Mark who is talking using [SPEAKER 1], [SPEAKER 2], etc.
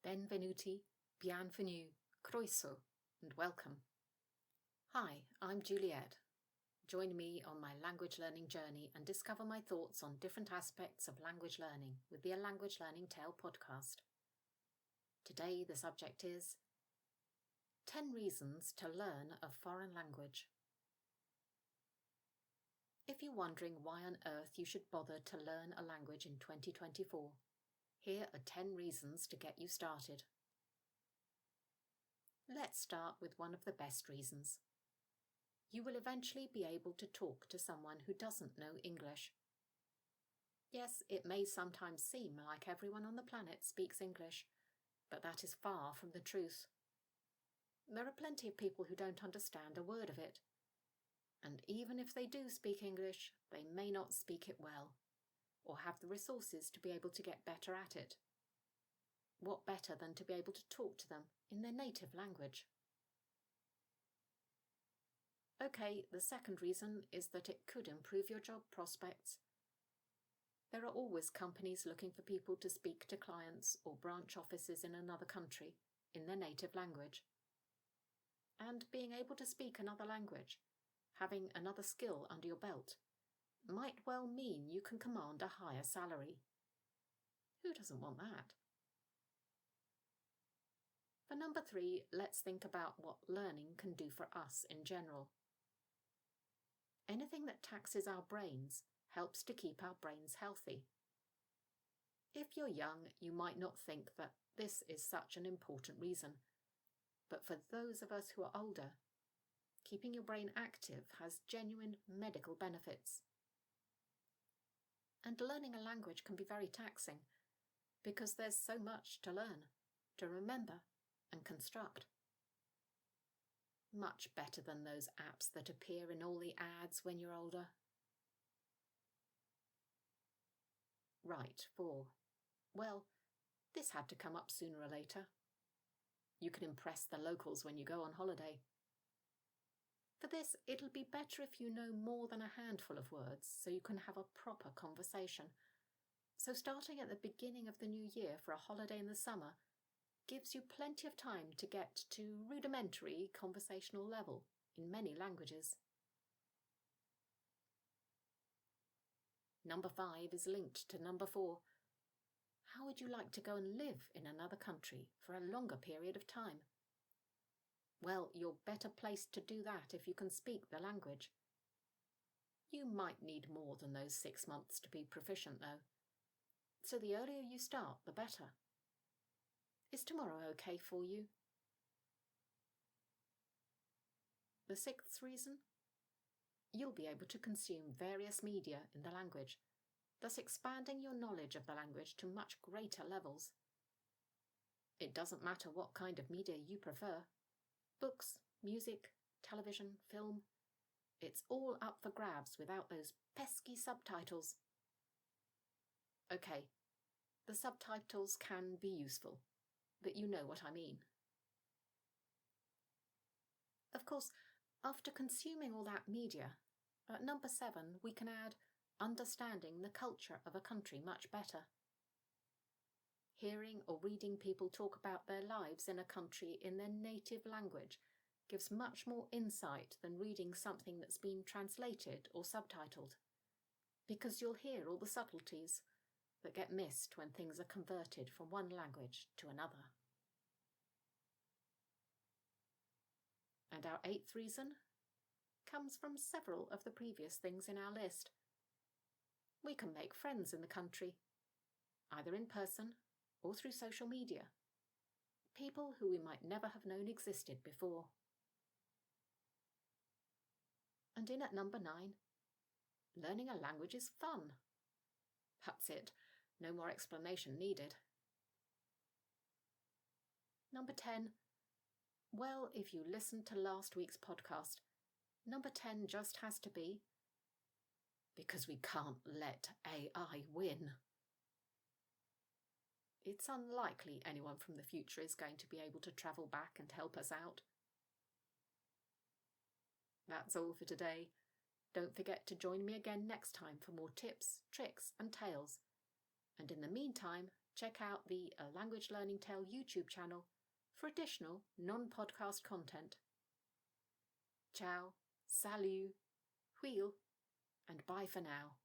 [SPEAKER 1] Benvenuti, bienvenue, croeso, and welcome. Hi, I'm Juliet. Join me on my language learning journey and discover my thoughts on different aspects of language learning with the A Language Learning Tale podcast. Today the subject is 10 reasons to learn a foreign language. If you're wondering why on earth you should bother to learn a language in 2024, here are 10 reasons to get you started. Let's start with one of the best reasons. You will eventually be able to talk to someone who doesn't know English. Yes, it may sometimes seem like everyone on the planet speaks English, but that is far from the truth. There are plenty of people who don't understand a word of it. And even if they do speak English, they may not speak it well, or have the resources to be able to get better at it. What better than to be able to talk to them in their native language? Okay, the second reason is that it could improve your job prospects. There are always companies looking for people to speak to clients or branch offices in another country in their native language. And being able to speak another language, having another skill under your belt, might well mean you can command a higher salary. Who doesn't want that? For number 3, let's think about what learning can do for us in general. Anything that taxes our brains helps to keep our brains healthy. If you're young, you might not think that this is such an important reason, but for those of us who are older, keeping your brain active has genuine medical benefits. And learning a language can be very taxing because there's so much to learn, to remember, and construct. Much better than those apps that appear in all the ads when you're older. Right, 4. Well, this had to come up sooner or later. You can impress the locals when you go on holiday. For this, it'll be better if you know more than a handful of words so you can have a proper conversation. So starting at the beginning of the new year for a holiday in the summer gives you plenty of time to get to rudimentary conversational level in many languages. Number 5 is linked to number 4. How would you like to go and live in another country for a longer period of time? Well, you're better placed to do that if you can speak the language. You might need more than those 6 months to be proficient, though. So the earlier you start, the better. Is tomorrow okay for you? The 6th reason? You'll be able to consume various media in the language, thus expanding your knowledge of the language to much greater levels. It doesn't matter what kind of media you prefer. Books, music, television, film. It's all up for grabs without those pesky subtitles. Okay, the subtitles can be useful, but you know what I mean. Of course, after consuming all that media, at number 7 we can add understanding the culture of a country much better. Hearing or reading people talk about their lives in a country in their native language gives much more insight than reading something that's been translated or subtitled, because you'll hear all the subtleties that get missed when things are converted from one language to another. And our 8th reason comes from several of the previous things in our list. We can make friends in the country, either in person or through social media. People who we might never have known existed before. And in at number 9, learning a language is fun. That's it, no more explanation needed. Number 10, well, if you listened to last week's podcast, number 10 just has to be because we can't let AI win. It's unlikely anyone from the future is going to be able to travel back and help us out. That's all for today. Don't forget to join me again next time for more tips, tricks and tales. And in the meantime, check out the A Language Learning Tale YouTube channel for additional non-podcast content. Ciao, salut, wheel, and bye for now.